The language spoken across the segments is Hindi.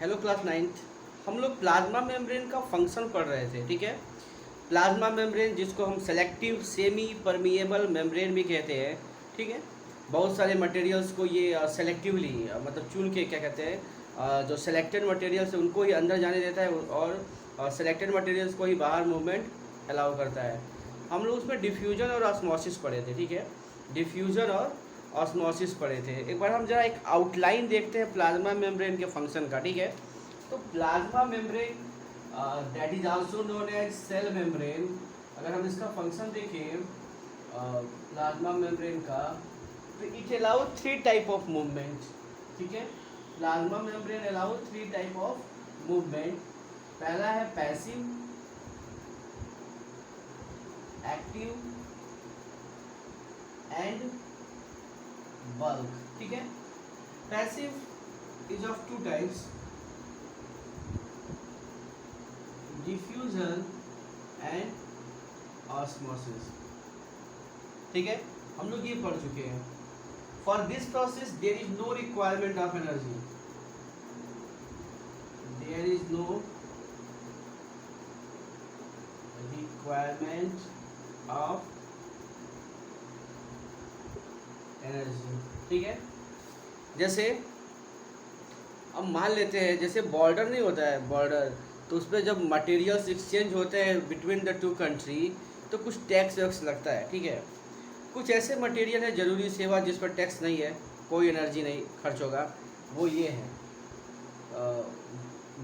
Hello class ninth. हम लोग प्लाज्मा मेम्ब्रेन का फंक्शन पढ़ रहे थे, ठीक है। प्लाज्मा मेम्ब्रेन जिसको हम सेलेक्टिव सेमी परमिएबल मेम्ब्रेन भी कहते हैं, ठीक है। बहुत सारे मटेरियल्स को ये सेलेक्टिवली मतलब चुन के क्या कहते हैं, जो सेलेक्टेड मटेरियल्स है उनको ही अंदर जाने देता है और सेलेक्टेड मटेरियल्स को ही बाहर मूवमेंट अलाउ करता है। हम लोग उसमें डिफ्यूजन और ऑस्मोसिस पढ़े थे, ठीक है। डिफ्यूजन और ऑस्मोसिस पढ़े थे। एक बार हम जरा एक आउटलाइन देखते हैं प्लाज्मा मेम्ब्रेन के फंक्शन का, ठीक है। तो plasma membrane that is also known as cell membrane, अगर हम इसका फंक्शन देखें प्लाज्मा मेम्ब्रेन का, तो it allow three type of movement, ठीक है। Plasma membrane allow three type of movement. पहला है पैसिव, एक्टिव एंड बल्क, ठीक है। Passive is of two types, diffusion and osmosis, ठीक है। हम लोग ये पढ़ चुके हैं। For this process there is no requirement of energy, there is no requirement of energy, ठीक है। जैसे अब मान लेते हैं जैसे बॉर्डर नहीं होता है, बॉर्डर, तो उस पर जब मटेरियल्स एक्सचेंज होते हैं बिटवीन द टू कंट्री तो कुछ टैक्स वैक्स लगता है, ठीक है। कुछ ऐसे मटेरियल है जरूरी सेवा जिस पर टैक्स नहीं है, कोई एनर्जी नहीं खर्च होगा, वो ये है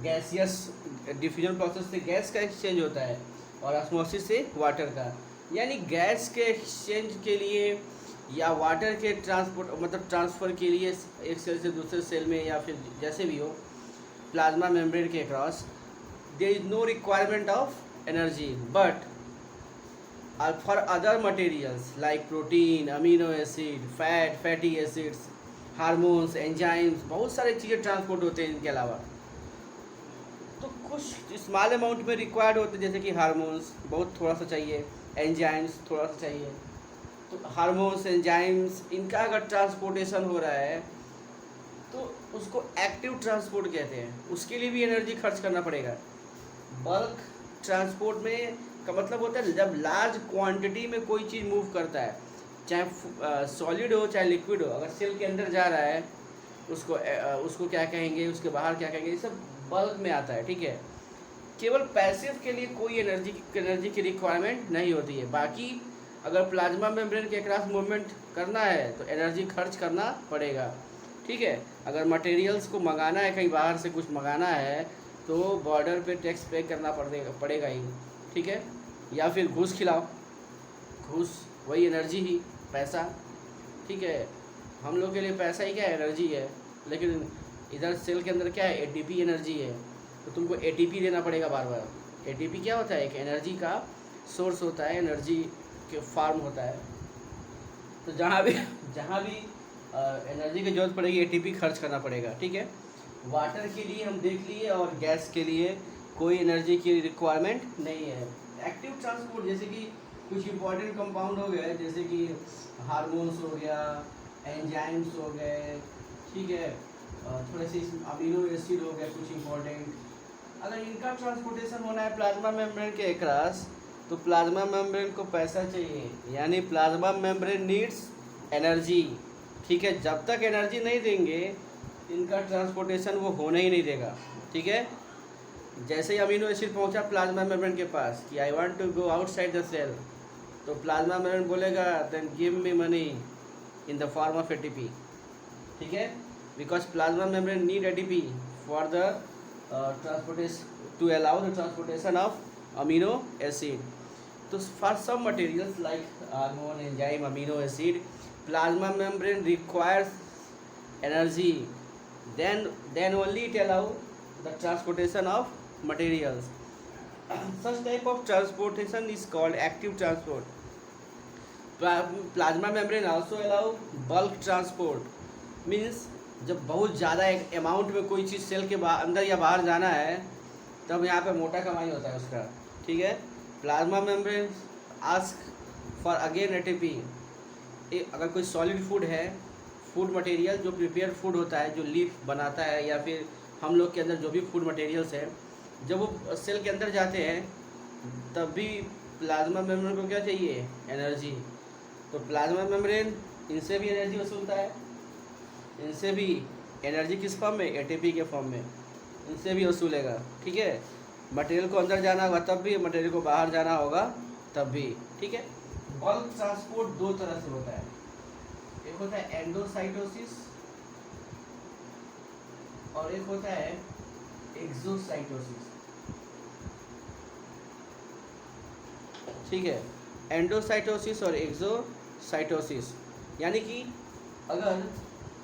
गैसियस। डिफ्यूजन प्रोसेस से गैस का एक्सचेंज होता है और ऑस्मोसिस से वाटर का। यानी गैस के एक्सचेंज के लिए या वाटर के ट्रांसपोर्ट मतलब ट्रांसफ़र के लिए एक सेल से दूसरे सेल में या फिर जैसे भी हो प्लाज्मा मेम्ब्रेन के across there is no requirement of energy, but for other materials like protein, amino acid, fat, fatty acids, hormones, enzymes, बहुत सारी चीज़ें ट्रांसपोर्ट होते हैं इनके अलावा। तो कुछ स्मॉल अमाउंट में रिक्वायर्ड होते हैं, जैसे कि हार्मोन्स बहुत थोड़ा सा चाहिए, एंजाइम्स थोड़ा सा चाहिए। तो हार्मोन्स, एंजाइम्स, इनका अगर ट्रांसपोर्टेशन हो रहा है तो उसको एक्टिव ट्रांसपोर्ट कहते हैं, उसके लिए भी एनर्जी खर्च करना पड़ेगा। बल्क ट्रांसपोर्ट में का मतलब होता है जब लार्ज क्वांटिटी में कोई चीज़ मूव करता है, चाहे सॉलिड हो चाहे लिक्विड हो, अगर सेल के अंदर जा रहा है उसको क्या कहेंगे, उसके बाहर क्या कहेंगे, ये सब बल्क में आता है, ठीक है। केवल पैसिव के लिए कोई एनर्जी की रिक्वायरमेंट नहीं होती है। बाकी अगर प्लाज्मा मेम्ब्रेन के क्रॉस मूवमेंट करना है तो एनर्जी खर्च करना पड़ेगा, ठीक है। अगर मटेरियल्स को मंगाना है, कहीं बाहर से कुछ मंगाना है तो बॉर्डर पे टैक्स पे करना पड़ेगा ही, ठीक है। या फिर घूस खिलाओ, घूस वही एनर्जी ही, पैसा, ठीक है। हम लोग के लिए पैसा ही क्या है, एनर्जी है। लेकिन इधर सेल के अंदर क्या है, एटीपी एनर्जी है, तो तुमको एटीपी देना पड़ेगा बार बार। एटीपी क्या होता है, एक एनर्जी का सोर्स होता है, एनर्जी के फार्म होता है। तो जहाँ भी एनर्जी की जरूरत पड़ेगी एटीपी खर्च करना पड़ेगा, ठीक है। वाटर के लिए हम देख लिए और गैस के लिए कोई एनर्जी की रिक्वायरमेंट नहीं है। एक्टिव ट्रांसपोर्ट जैसे कि कुछ इंपॉर्टेंट कंपाउंड हो गए, जैसे कि हार्मोन्स हो गया, एंजाइम्स हो गए, ठीक है, थोड़े से अमीनो एसिड हो गए कुछ इंपॉर्टेंट, अगर इनका ट्रांसपोर्टेशन होना है प्लाज्मा मेम्ब्रेन के अक्रॉस तो प्लाज्मा मेम्ब्रेन को पैसा चाहिए, यानी प्लाज्मा मेम्ब्रेन नीड्स एनर्जी, ठीक है। जब तक एनर्जी नहीं देंगे इनका ट्रांसपोर्टेशन वो होने ही नहीं देगा, ठीक है। जैसे ही अमीनो एसिड पहुंचा प्लाज्मा मेम्ब्रेन के पास कि I want to go outside the cell, तो प्लाज्मा मेम्ब्रेन बोलेगा then give me money in the form of ATP, ठीक है। Because plasma membrane need ATP for the transportation to allow the transportation of amino acid. So for some materials like hormone, enzyme, amino acid, plasma membrane requires energy, then only it allow the transportation of materials. Such type of transportation is called active transport. Plasma membrane also allow bulk transport, means जब बहुत ज़्यादा एक अमाउंट में कोई चीज़ सेल के अंदर या बाहर जाना है तब यहाँ पे मोटा कमाई होता है उसका, ठीक है। Plasma membrane ask for again ATP. अगर कोई सॉलिड फूड है, फूड मटेरियल जो प्रिपेयर फूड होता है, जो लीफ बनाता है या फिर हम लोग के अंदर जो भी फूड मटेरियल्स है, जब वो सेल के अंदर जाते हैं तब भी प्लाज्मा मेम्ब्रेन को क्या चाहिए, एनर्जी। तो प्लाज्मा मेम्ब्रेन इनसे भी एनर्जी वसूलता है, इनसे भी एनर्जी किस फॉर्म में, एटीपी के फॉर्म में, इनसे भी वसूलेगा। ठीक है, मटेरियल को अंदर जाना होगा तब भी, मटेरियल को बाहर जाना होगा तब भी। ठीक है, बल्क ट्रांसपोर्ट दो तरह से होता है, एक होता है एंडोसाइटोसिस और एक होता है एक्सोसाइटोसिस। ठीक है, एंडोसाइटोसिस और एक्सोसाइटोसिस, यानी कि अगर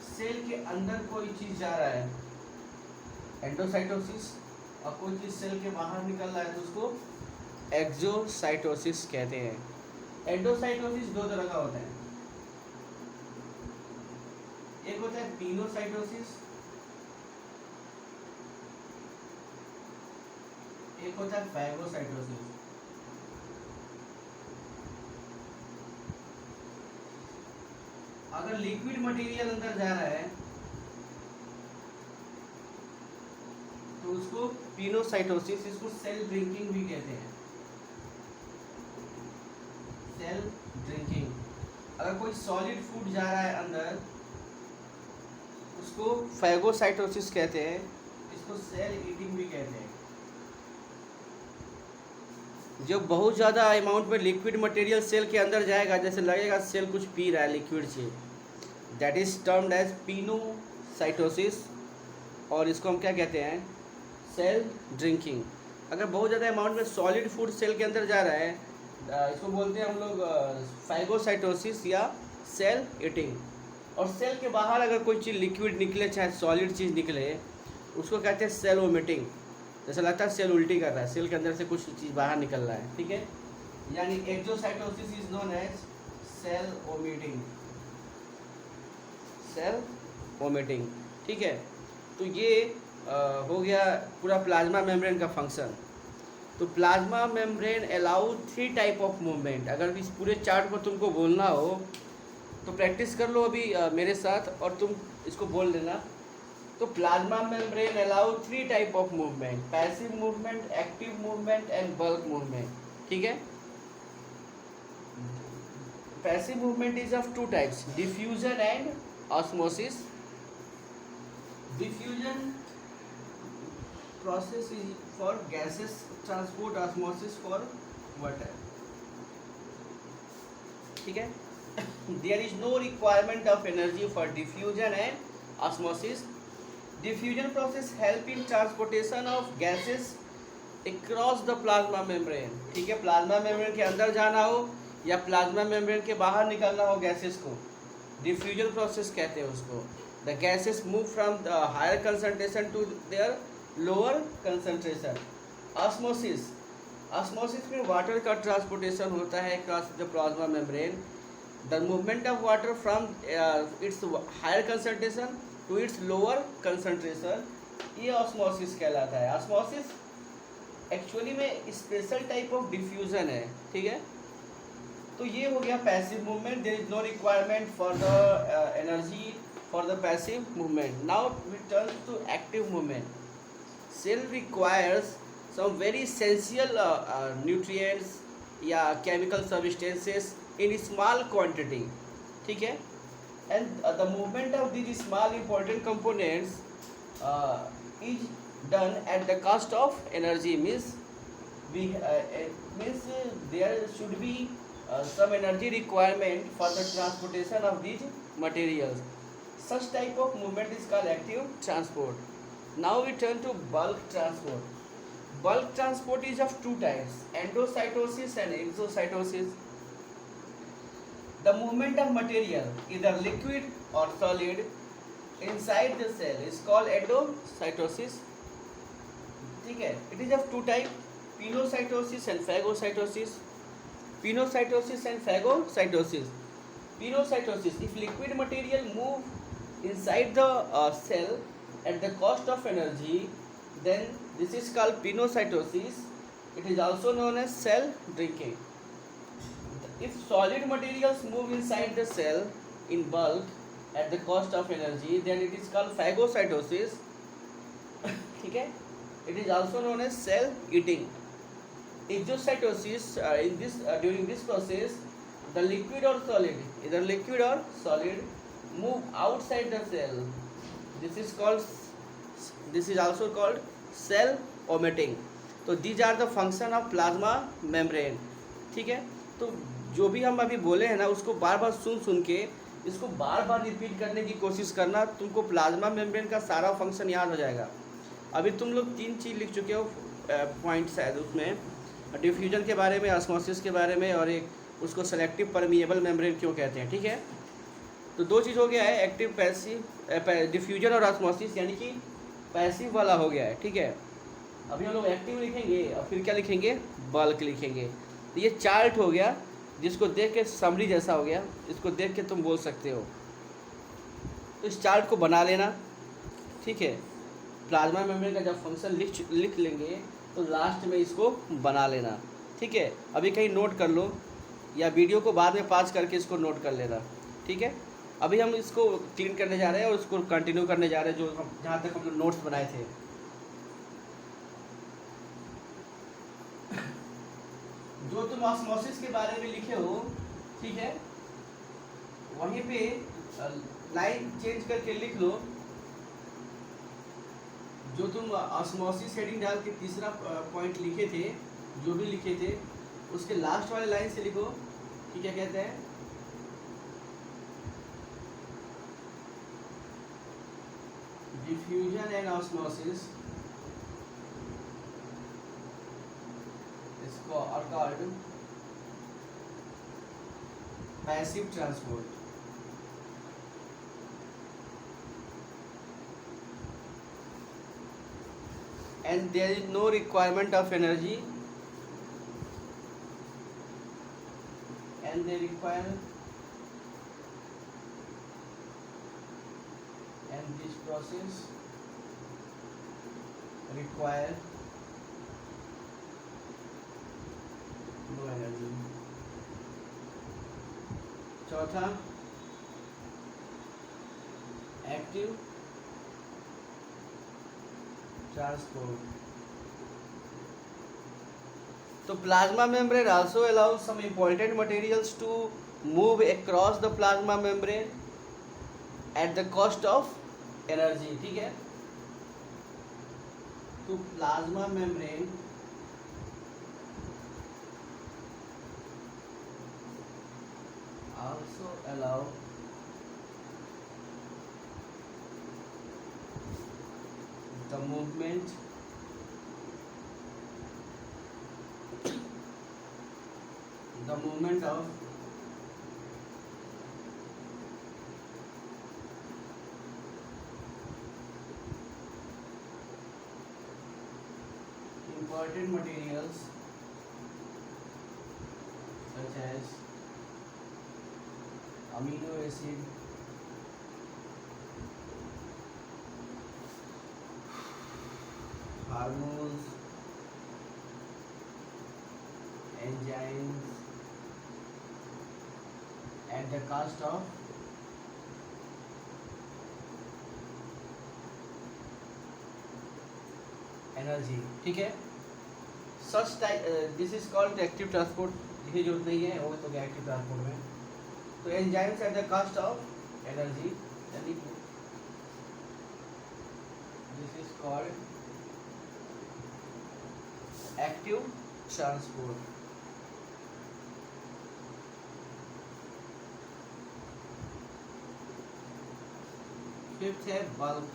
सेल के अंदर कोई चीज़ जा रहा है एंडोसाइटोसिस, और कोई चीज़ सेल के बाहर निकल रहा है तो उसको एक्सोसाइटोसिस कहते हैं। एंडोसाइटोसिस दो तरह का होता है, एक होता है पिनोसाइटोसिस, एक होता है फैगोसाइटोसिस। अगर लिक्विड मटेरियल अंदर जा रहा है तो उसको पिनोसाइटोसिस, इसको सेल ड्रिंकिंग भी कहते हैं, सेल ड्रिंकिंग। अगर कोई सॉलिड फूड जा रहा है अंदर उसको फैगोसाइटोसिस कहते हैं, इसको सेल ईटिंग भी कहते हैं। जब बहुत ज़्यादा अमाउंट में लिक्विड मटेरियल सेल के अंदर जाएगा, जैसे लगेगा सेल कुछ पी रहा है लिक्विड से, that is termed as pinocytosis, और इसको हम क्या कहते हैं, सेल ड्रिंकिंग। अगर बहुत ज़्यादा अमाउंट में सॉलिड फूड सेल के अंदर जा रहा है, इसको बोलते हैं हम लोग फैगोसाइटोसिस या सेल ईटिंग। और सेल के बाहर अगर कोई चीज़ लिक्विड निकले, चाहे सॉलिड चीज़ निकले, उसको कहते हैं सेल वोमिटिंग। जैसा लगता है सेल उल्टी कर रहा है, सेल के अंदर से कुछ चीज़ बाहर निकल रहा है। ठीक है, यानी exocytosis is known as cell vomiting, cell vomiting. ठीक है, तो ये हो गया पूरा प्लाज्मा मेम्ब्रेन का फंक्शन। तो plasma membrane allow 3 type of movement. अगर इस पूरे चार्ट को तुमको बोलना हो तो प्रैक्टिस कर लो अभी मेरे साथ, और तुम इसको बोल देना। तो plasma membrane allow 3 type of movement, passive movement, active movement and bulk movement. ठीक है, passive movement is of 2 types, diffusion and osmosis. Diffusion process is for gases transport, osmosis for water. ठीक है, there is no requirement of energy for diffusion and osmosis. Diffusion process help in transportation of gases across the plasma membrane. ठीक है, प्लाज्मा मेम्ब्रेन के अंदर जाना हो या प्लाज्मा मेम्ब्रेन के बाहर निकलना हो गैसेस को, डिफ्यूजन प्रोसेस कहते हैं उसको। The gases move from the higher concentration to their lower concentration. Osmosis, osmosis में वाटर का ट्रांसपोर्टेशन होता है cross the plasma membrane. The movement of water from its higher concentration to its lower concentration, ये ऑस्मोसिस कहलाता है। ऑस्मोसिस एक्चुअली में स्पेशल टाइप ऑफ डिफ्यूजन है। ठीक है, तो ये हो गया passive movement, there is no requirement for the energy for the passive movement. Now we turn to active movement. Cell requires some very essential nutrients या chemical substances in small quantity. ठीक है, and the movement of these small important components is done at the cost of energy. Means there should be some energy requirement for the transportation of these materials. Such type of movement is called active transport. Now we turn to bulk transport. Bulk transport is of 2 types, endocytosis and exocytosis. The movement of material, either liquid or solid, inside the cell is called endocytosis. ठीक है, it is of 2 types, pinocytosis and phagocytosis. Pinocytosis and phagocytosis. Pinocytosis, if liquid material move inside the cell at the cost of energy, then this is called pinocytosis. It is also known as cell drinking. If solid materials move inside the cell in bulk at the cost of energy, then it is called phagocytosis. ठीक है. It is also known as cell eating. Exocytosis, in this during this process, the liquid or solid, either liquid or solid, move outside the cell. This is called, this is also called cell vomiting. तो these are the function of plasma membrane. ठीक है. तो जो भी हम अभी बोले हैं ना, उसको बार बार सुन के इसको बार बार रिपीट करने की कोशिश करना. तुमको प्लाज्मा मेम्ब्रेन का सारा फंक्शन याद हो जाएगा. अभी तुम लोग 3 चीज़ लिख चुके हो पॉइंट शायद उसमें, डिफ्यूजन के बारे में, ऑस्मोसिस के बारे में, और एक उसको सेलेक्टिव परमिएबल मेम्ब्रेन क्यों कहते हैं. ठीक है. तो 2 चीज़ हो गया है, एक्टिव पैसिव, डिफ्यूजन और ऑस्मोसिस, यानी कि पैसिव वाला हो गया है. ठीक है. अभी हम लोग एक्टिव लिखेंगे और फिर क्या लिखेंगे, बल्क लिखेंगे. तो ये चार्ट हो गया, जिसको देख के समरी जैसा हो गया, इसको देख के तुम बोल सकते हो. तो इस चार्ट को बना लेना. ठीक है. प्लाज्मा मेम्ब्रेन का जब फंक्शन लिख लेंगे तो लास्ट में इसको बना लेना. ठीक है. अभी कहीं नोट कर लो या वीडियो को बाद में पास करके इसको नोट कर लेना. ठीक है. अभी हम इसको क्लीन करने जा रहे हैं और उसको कंटिन्यू करने जा रहे हैं, जो हम जहाँ तक हम लोग नोट्स बनाए थे. जो तुम ऑस्मोसिस के बारे में लिखे हो, ठीक है, वहीं पे लाइन चेंज करके लिख लो. जो तुम ऑस्मोसिस हेडिंग डाल के तीसरा पॉइंट लिखे थे, जो भी लिखे थे, उसके लास्ट वाले लाइन से लिखो कि क्या कहते हैं, डिफ्यूजन एंड ऑस्मोसिस इसको accord passive transport. And there is no requirement of energy, and they require, and this process require no energy. चौथा, active transport. So plasma membrane also allows some important materials to move across the plasma membrane at the cost of energy. ठीक है. तो plasma membrane also allow the movement of important materials such as amino acid, hormones, enzymes at the cost of energy. ठीक है. Such type this is called active transport. लिखने जरूरत नहीं है, वो तो क्या एक्टिव ट्रांसपोर्ट में. तो enzymes at the cost of energy, यानी this is called active transport. Fifth है बल्क.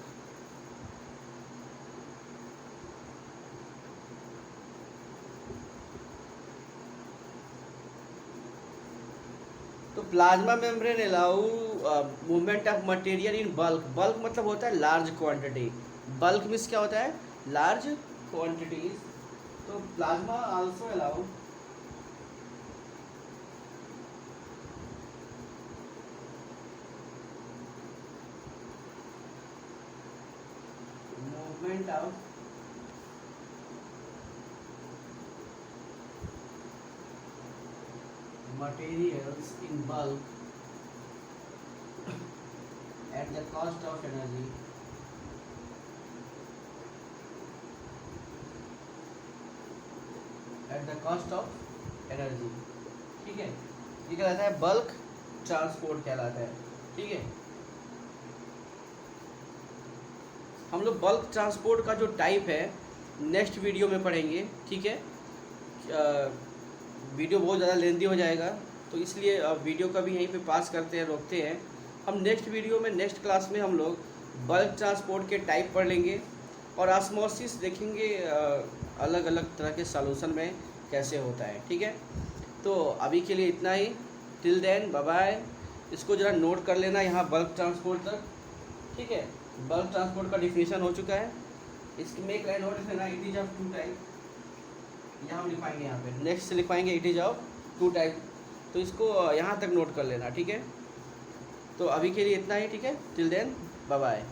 तो plasma membrane allow movement of material in bulk. Bulk मतलब होता है लार्ज क्वांटिटी. बल्क मीन्स क्या होता है, लार्ज क्वांटिटीज. तो plasma also allow movement of materials in bulk at the cost of energy. At the cost of energy. ठीक है, ये कहलाता है बल्क ट्रांसपोर्ट कहलाता है। ठीक है, हम लोग बल्क ट्रांसपोर्ट का जो टाइप है नेक्स्ट वीडियो में पढ़ेंगे। ठीक है, वीडियो बहुत ज़्यादा लेंदी हो जाएगा, तो इसलिए वीडियो का भी यहीं पे पास करते हैं, रोकते हैं। हम नेक्स्ट वीडियो में, नेक्स्ट क्लास में हम लोग बल्क ट्रांसपोर्ट के टाइप पढ़ लेंगे और ऑस्मोसिस देखेंगे अलग अलग तरह के सॉल्यूशन में कैसे होता है। ठीक है, तो अभी के लिए इतना ही। Till then bye bye. इसको ज़रा नोट कर लेना यहाँ बल्क ट्रांसपोर्ट तक। ठीक है, बल्क ट्रांसपोर्ट का डिफिनीशन हो चुका है। इसमें एक लाइन और लिख लेना, it is of two type. यहाँ हम लिखवाएंगे, यहाँ पे नेक्स्ट से लिखवाएंगे it is of two type, तो इसको यहाँ तक नोट कर लेना। ठीक है, तो अभी के लिए इतना ही। ठीक है, टिल देन बाय बाय।